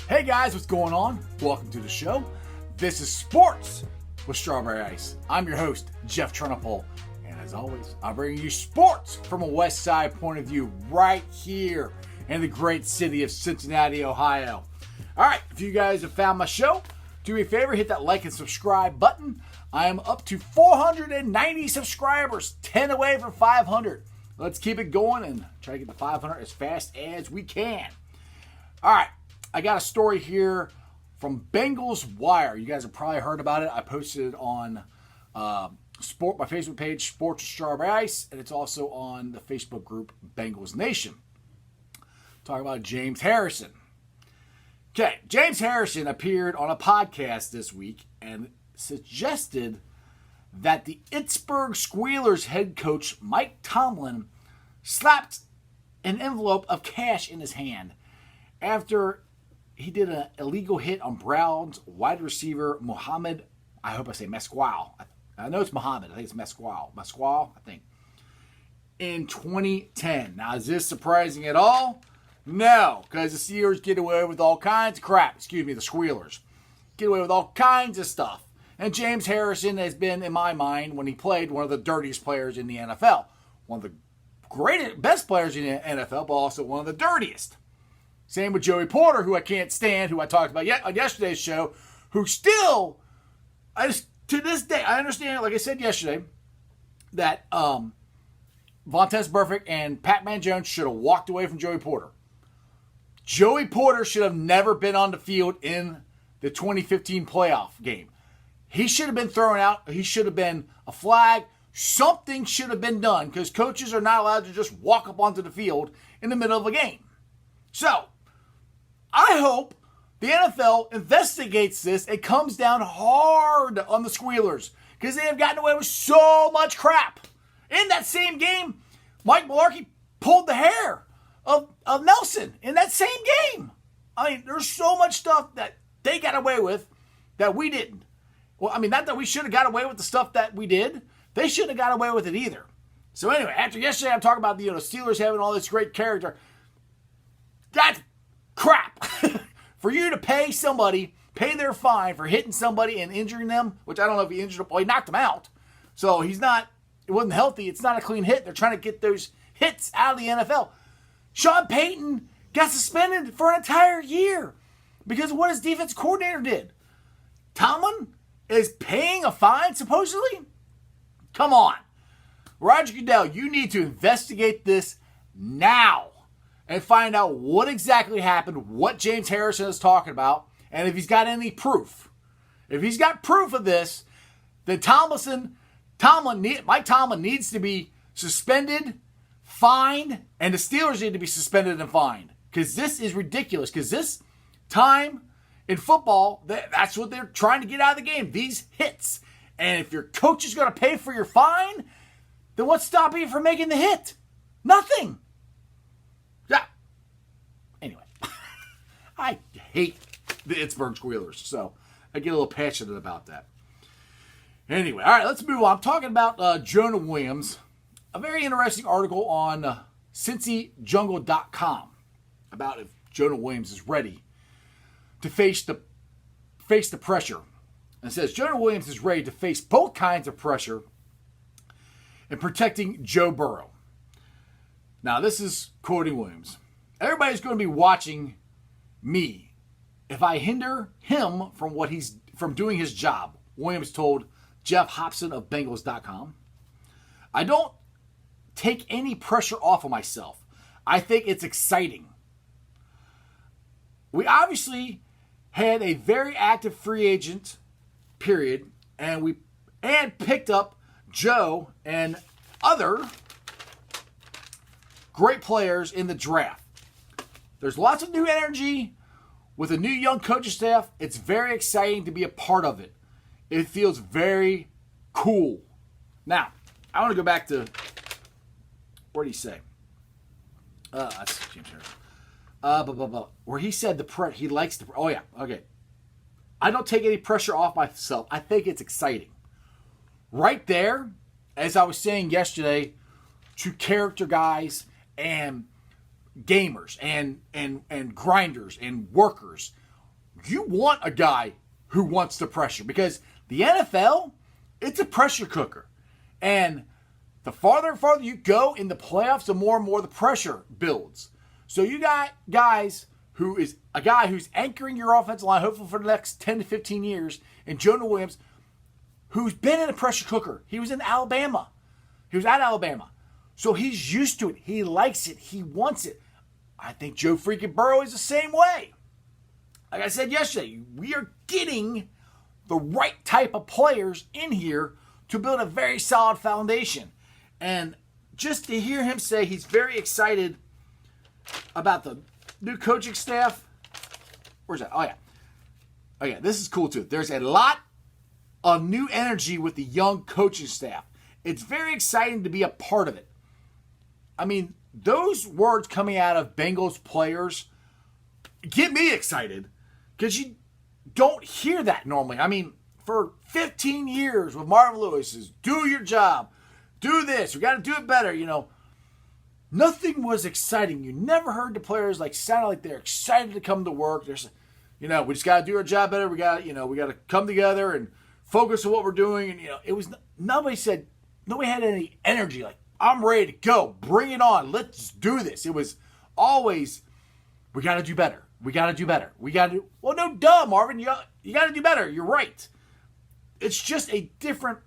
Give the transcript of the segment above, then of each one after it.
Hey guys, what's going on? Welcome to the show. This is Sports with Strawberry Ice. I'm your host, Jeff Trunapole. And as always, I'm bringing you sports from a West Side point of view right here in the great city of Cincinnati, Ohio. All right, if you guys have found my show, do me a favor, hit that like and subscribe button. I am up to 490 subscribers, 10 away from 500. Let's keep it going and try to get to 500 as fast as we can. All right, I got a story here from Bengals Wire. You guys have probably heard about it. I posted it on my Facebook page, Sports with Strawberry Ice, and it's also on the Facebook group Bengals Nation. Talking about James Harrison. Okay, James Harrison appeared on a podcast this week and suggested that the Pittsburgh Squealers head coach Mike Tomlin slapped an envelope of cash in his hand after he did an illegal hit on Browns wide receiver Mohamed, I hope I say Mesqual. I know it's Mohamed. I think it's Mesqual. Mesqual, I think. In 2010. Now, is this surprising at all? No, because the Steelers get away with all kinds of crap. Excuse me, the Squealers. Get away with all kinds of stuff. And James Harrison has been, in my mind, when he played, one of the dirtiest players in the NFL. One of the best players in the NFL, but also one of the dirtiest. Same with Joey Porter, who I can't stand, who I talked about on yesterday's show, who still, to this day, I understand, like I said yesterday, that Vontaze Burfict and Pac-Man Jones should have walked away from Joey Porter. Joey Porter should have never been on the field in the 2015 playoff game. He should have been thrown out. He should have been a flag. Something should have been done because coaches are not allowed to just walk up onto the field in the middle of a game. So, I hope the NFL investigates this and comes down hard on the Squealers because they have gotten away with so much crap. In that same game, Mike Mularkey pulled the hair of Nelson in that same game. I mean, there's so much stuff that they got away with that we didn't. Well, I mean, not that we should have got away with the stuff that we did. They shouldn't have got away with it either. So anyway, after yesterday, I'm talking about the Steelers having all this great character. That's crap. For you to pay their fine for hitting somebody and injuring them, which I don't know if he injured them. Well, he knocked them out. So it wasn't healthy. It's not a clean hit. They're trying to get those hits out of the NFL. Sean Payton got suspended for an entire year because of what his defense coordinator did. Tomlin is paying a fine, supposedly? Come on. Roger Goodell, you need to investigate this now and find out what exactly happened, what James Harrison is talking about, and if he's got any proof. If he's got proof of this, then Mike Tomlin needs to be suspended, fined, and the Steelers need to be suspended and fined. Because this is ridiculous. Because this time in football, that's what they're trying to get out of the game. These hits. And if your coach is going to pay for your fine, then what's stopping you from making the hit? Nothing. Yeah. Anyway. I hate the Pittsburgh Squealers. So I get a little passionate about that. Anyway, all right, let's move on. I'm talking about Jonah Williams. A very interesting article on CincyJungle.com about if Jonah Williams is ready to face the pressure. And it says Jonah Williams is ready to face both kinds of pressure in protecting Joe Burrow. Now, this is quoting Williams. Everybody's going to be watching me if I hinder him from doing his job, Williams told Jeff Hobson of Bengals.com. I don't take any pressure off of myself. I think it's exciting. We obviously had a very active free agent period, and picked up Joe and other great players in the draft. There's lots of new energy with a new young coaching staff. It's very exciting to be a part of it. It feels very cool. Now, I want to go back to, what did he say? That's James Harrison. Where he said he likes the, oh yeah, okay. I don't take any pressure off myself. I think it's exciting. Right there, as I was saying yesterday, to character guys and gamers and grinders and workers, you want a guy who wants the pressure, because the NFL, it's a pressure cooker. And the farther and farther you go in the playoffs, the more and more the pressure builds. So you got guys who is a guy who's anchoring your offensive line, hopefully for the next 10 to 15 years, and Jonah Williams, who's been in a pressure cooker. He was in Alabama. He was at Alabama. So he's used to it. He likes it. He wants it. I think Joe freaking Burrow is the same way. Like I said yesterday, we are getting the right type of players in here to build a very solid foundation. And just to hear him say he's very excited about the new coaching staff. Where's that? Oh, yeah. Oh, yeah. This is cool, too. There's a lot of new energy with the young coaching staff. It's very exciting to be a part of it. I mean, those words coming out of Bengals players get me excited because you don't hear that normally. I mean, for 15 years with Marvin Lewis is do your job, do this, we got to do it better, Nothing was exciting. You never heard the players sound like they're excited to come to work. There's, we just got to do our job better. We got to come together and focus on what we're doing. And it was nobody had any energy. Like, I'm ready to go. Bring it on. Let's do this. It was always, we got to do better. We got to do better. We got to do. Well, no, duh, Marvin. You got to do better. You're right. It's just a different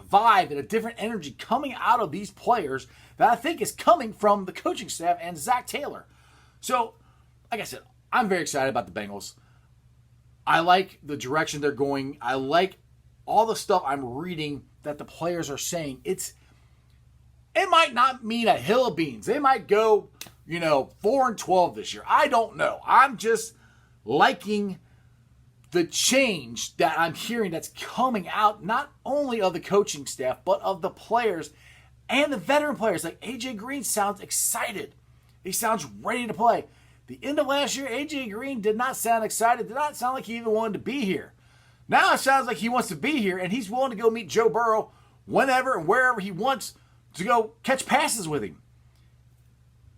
vibe and a different energy coming out of these players that I think is coming from the coaching staff and Zach Taylor. So, like I said, I'm very excited about the Bengals. I like the direction they're going. I like all the stuff I'm reading that the players are saying. It might not mean a hill of beans. They might go, 4-12 this year. I don't know. I'm just liking the change that I'm hearing that's coming out, not only of the coaching staff, but of the players and the veteran players. Like AJ Green sounds excited. He sounds ready to play. The end of last year, AJ Green did not sound excited, did not sound like he even wanted to be here. Now it sounds like he wants to be here, and he's willing to go meet Joe Burrow whenever and wherever he wants to go catch passes with him.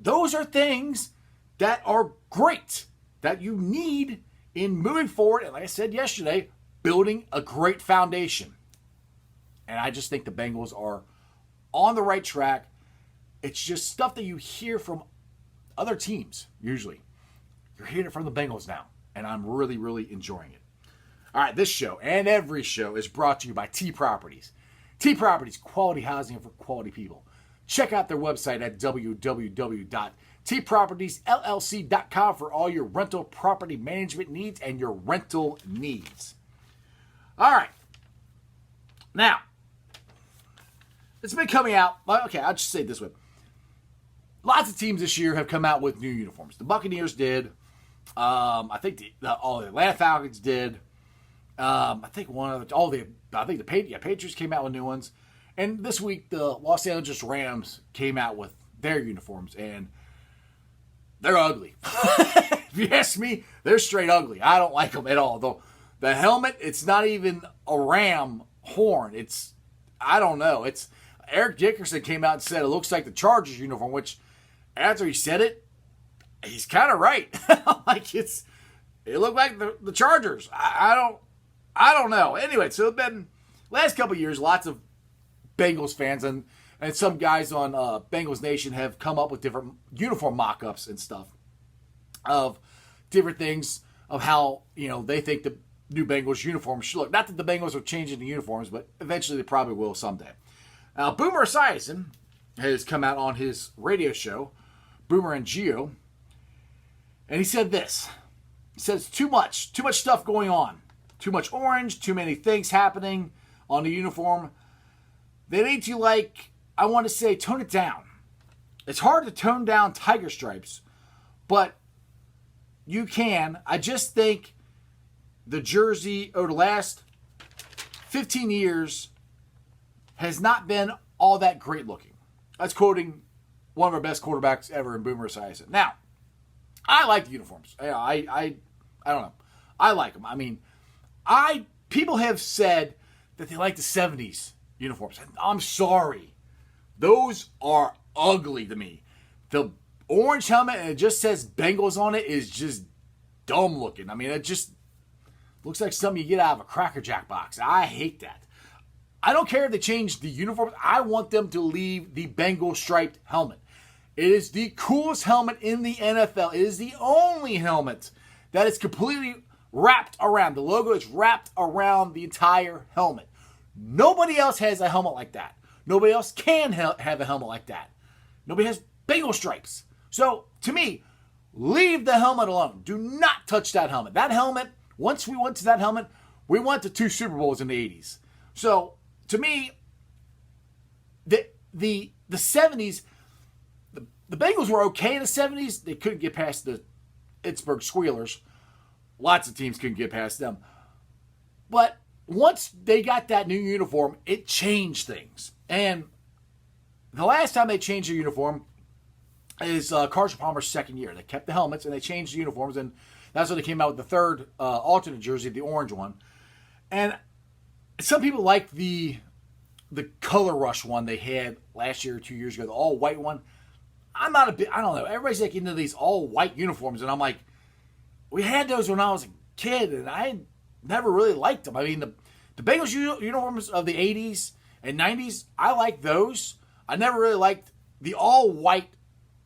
Those are things that are great, that you need in moving forward, and like I said yesterday, building a great foundation. And I just think the Bengals are on the right track. It's just stuff that you hear from other teams, usually. You're hearing it from the Bengals now, and I'm really, really enjoying it. All right, this show and every show is brought to you by T Properties. T Properties, quality housing for quality people. Check out their website at www.tpropertiesllc.com for all your rental property management needs and your rental needs. All right. Now, it's been coming out. Okay, I'll just say it this way. Lots of teams this year have come out with new uniforms. The Buccaneers did. I think all the Atlanta Falcons did. I think the Patriots came out with new ones. And this week, the Los Angeles Rams came out with their uniforms, and they're ugly. If you ask me, they're straight ugly. I don't like them at all. Though the helmet, it's not even a ram horn. I don't know. Eric Dickerson came out and said it looks like the Chargers uniform, which after he said it, he's kind of right. It looked like the Chargers. I don't know. Anyway, so it's been last couple of years, lots of Bengals fans and some guys on Bengals Nation have come up with different uniform mock-ups and stuff of different things of how, they think the new Bengals uniforms should look. Not that the Bengals are changing the uniforms, but eventually they probably will someday. Now, Boomer Esiason has come out on his radio show, Boomer and Gio, and he said this. He says, too much stuff going on. Too much orange, too many things happening on the uniform. They need to, I want to say, tone it down. It's hard to tone down tiger stripes, but you can. I just think the jersey over the last 15 years has not been all that great looking. That's quoting one of our best quarterbacks ever in Boomer Esiason. Now, I like the uniforms. I don't know. I like them. I mean, people have said that they like the 70s uniforms. I'm sorry. Those are ugly to me. The orange helmet and it just says Bengals on it is just dumb looking. I mean, Looks like something you get out of a Cracker Jack box. I hate that. I don't care if they change the uniforms. I want them to leave the Bengal striped helmet. It is the coolest helmet in the NFL. It is the only helmet that is completely wrapped around. The logo is wrapped around the entire helmet. Nobody else has a helmet like that. Nobody else can have a helmet like that. Nobody has Bengal stripes. So, to me, leave the helmet alone. Do not touch that helmet. That helmet, once we went to that helmet, we went to 2 Super Bowls in the 80s. So, to me, the 70s, the Bengals were okay in the 70s. They couldn't get past the Pittsburgh Squealers. Lots of teams couldn't get past them. But once they got that new uniform, it changed things. And the last time they changed the uniform is Carson Palmer's second year. They kept the helmets and they changed the uniforms, and that's when they came out with the third alternate jersey, the orange one. And some people like the color rush one they had last year or 2 years ago, the all white one. I'm not a bit, I don't know. Everybody's like into these all white uniforms, and I'm like, we had those when I was a kid, and I never really liked them. I mean, the Bengals uniforms of the 80s and 90s, I like those. I never really liked the all white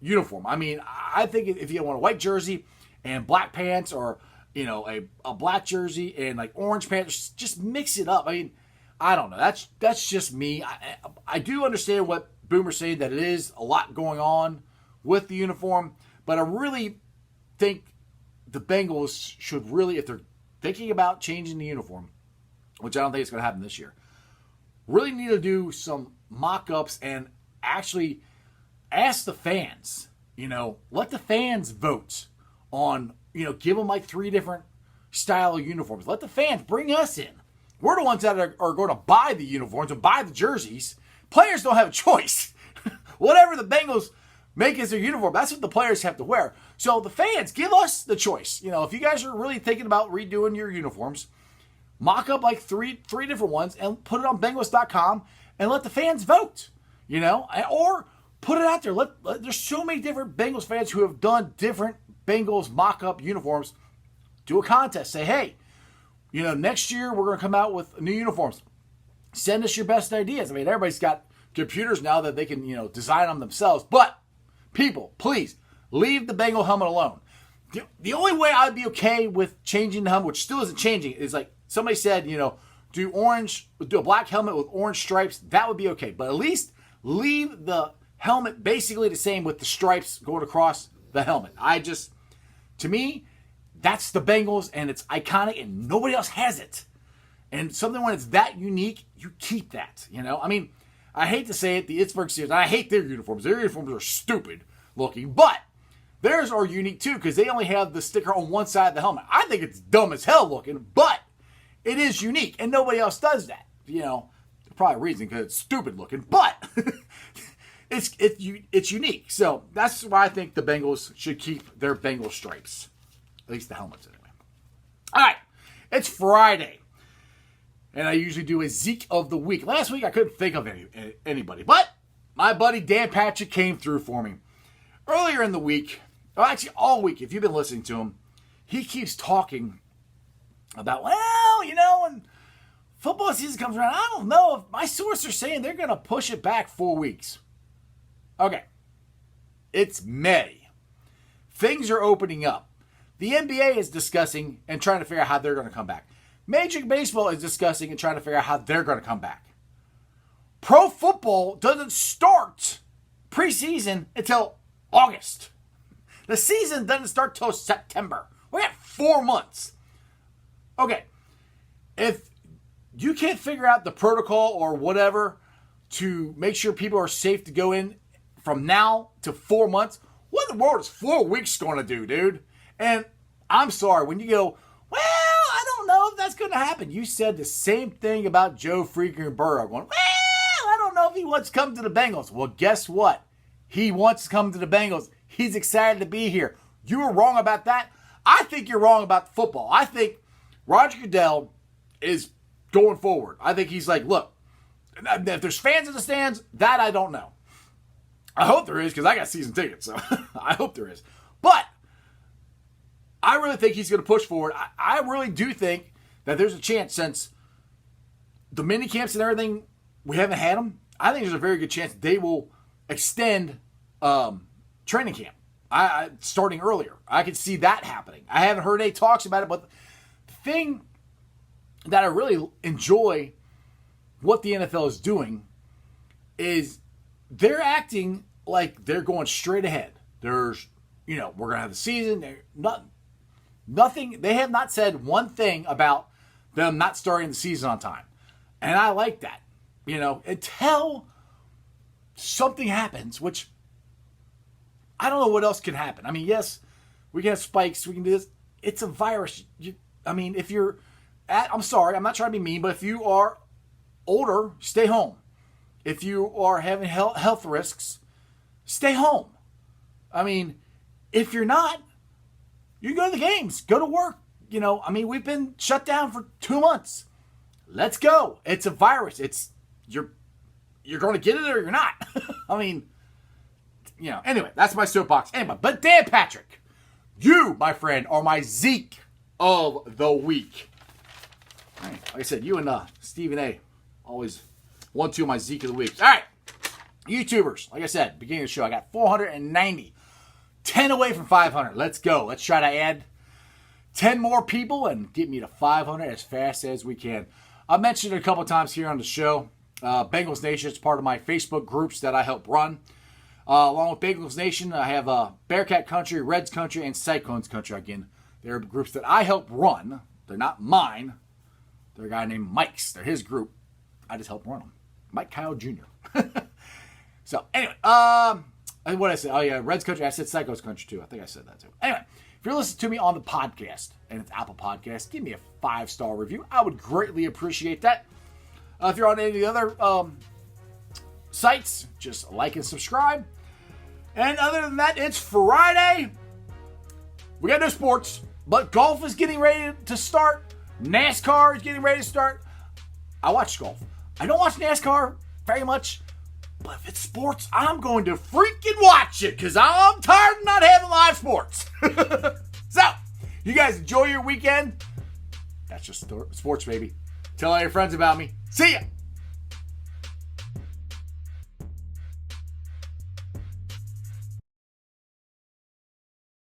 uniform. I mean, I think if you want a white jersey and black pants, or a black jersey and like orange pants, just mix it up. I mean, I don't know. That's just me. I do understand what Boomer's saying, that it is a lot going on with the uniform, but I really think the Bengals should really, if they're thinking about changing the uniform, which I don't think it's going to happen this year, really need to do some mock-ups and actually ask the fans, let the fans vote on, give them like 3 different style of uniforms. Let the fans bring us in. We're the ones that are going to buy the uniforms and buy the jerseys. Players don't have a choice. Whatever the Bengals make as their uniform, that's what the players have to wear. So the fans, give us the choice. If you guys are really thinking about redoing your uniforms, mock up like three different ones and put it on Bengals.com and let the fans vote. Or put it out there. There's so many different Bengals fans who have done different Bengals mock-up uniforms. Do a contest. Say, hey, next year we're going to come out with new uniforms. Send us your best ideas. I mean, everybody's got computers now that they can, design them themselves. But people, please, leave the Bengal helmet alone. The only way I'd be okay with changing the helmet, which still isn't changing, is like somebody said, do a black helmet with orange stripes. That would be okay. But at least leave the helmet basically the same with the stripes going across the helmet. To me, that's the Bengals, and it's iconic, and nobody else has it. And something when it's that unique, you keep that, I mean, I hate to say it, the Pittsburgh Steelers, I hate their uniforms. Their uniforms are stupid looking, but theirs are unique too, because they only have the sticker on one side of the helmet. I think it's dumb as hell looking, but it is unique, and nobody else does that. There's probably a reason, because it's stupid looking, but it's unique. So that's why I think the Bengals should keep their Bengal stripes. At least the helmets, anyway. All right, it's Friday. And I usually do a Zeke of the week. Last week, I couldn't think of anybody. But my buddy Dan Patrick came through for me. Earlier in the week, or actually all week, if you've been listening to him, he keeps talking about, when football season comes around, I don't know. If my sources are saying they're going to push it back 4 weeks. Okay. It's May. Things are opening up. The NBA is discussing and trying to figure out how they're going to come back. Major League Baseball is discussing and trying to figure out how they're going to come back. Pro football doesn't start preseason until August. The season doesn't start till September. We got 4 months. Okay, if you can't figure out the protocol or whatever to make sure people are safe to go in from now to 4 months, what in the world is 4 weeks going to do, dude? And I'm sorry, when you go, I don't know if that's going to happen. You said the same thing about Joe freaking Burrow. Going, I don't know if he wants to come to the Bengals. Well, guess what? He wants to come to the Bengals. He's excited to be here. You were wrong about that. I think you're wrong about football. I think Roger Goodell is going forward. I think he's like, look, if there's fans in the stands, that I don't know. I hope there is, because I got season tickets, so I hope there is. But I really think he's going to push forward. I really do think that there's a chance, since the mini camps and everything, we haven't had them. I think there's a very good chance they will extend training camp. Starting earlier. I could see that happening. I haven't heard any talks about it, but the thing that I really enjoy what the NFL is doing is they're acting like they're going straight ahead. There's, we're going to have the season. Nothing. They have not said one thing about them not starting the season on time. And I like that, until something happens, which I don't know what else can happen. I mean, yes, we can have spikes. We can do this. It's a virus. If you're I'm sorry, I'm not trying to be mean, but if you are older, stay home. If you are having health risks, stay home. If you're not, you go to the games, go to work. We've been shut down for 2 months. Let's go. It's a virus. You're going to get it or you're not. Anyway, that's my soapbox. Anyway, but Dan Patrick, you, my friend, are my Zeke of the week. All right, like I said, you and Stephen A. always 1-2 my Zeke of the week. All right, YouTubers, like I said, beginning of the show, I got 490. 10 away from 500. Let's go. Let's try to add 10 more people and get me to 500 as fast as we can. I mentioned it a couple times here on the show. Bengals Nation is part of my Facebook groups that I help run. Along with Bengals Nation, I have Bearcat Country, Reds Country, and Cyclones Country. Again, they're groups that I help run. They're not mine. They're a guy named Mike's. They're his group. I just help run them. Mike Kyle Jr. So, anyway, what did I say? Oh, yeah, Reds Country. I said Cyclones Country, too. I think I said that, too. Anyway, if you're listening to me on the podcast, and it's Apple Podcast, give me a 5-star review. I would greatly appreciate that. If you're on any of the other sites, just like and subscribe. And other than that, it's Friday. We got no sports, but golf is getting ready to start. NASCAR is getting ready to start. I watch golf. I don't watch NASCAR very much, but if it's sports, I'm going to freaking watch it because I'm tired of not having live sports. So, you guys enjoy your weekend. That's just sports, baby. Tell all your friends about me. See ya.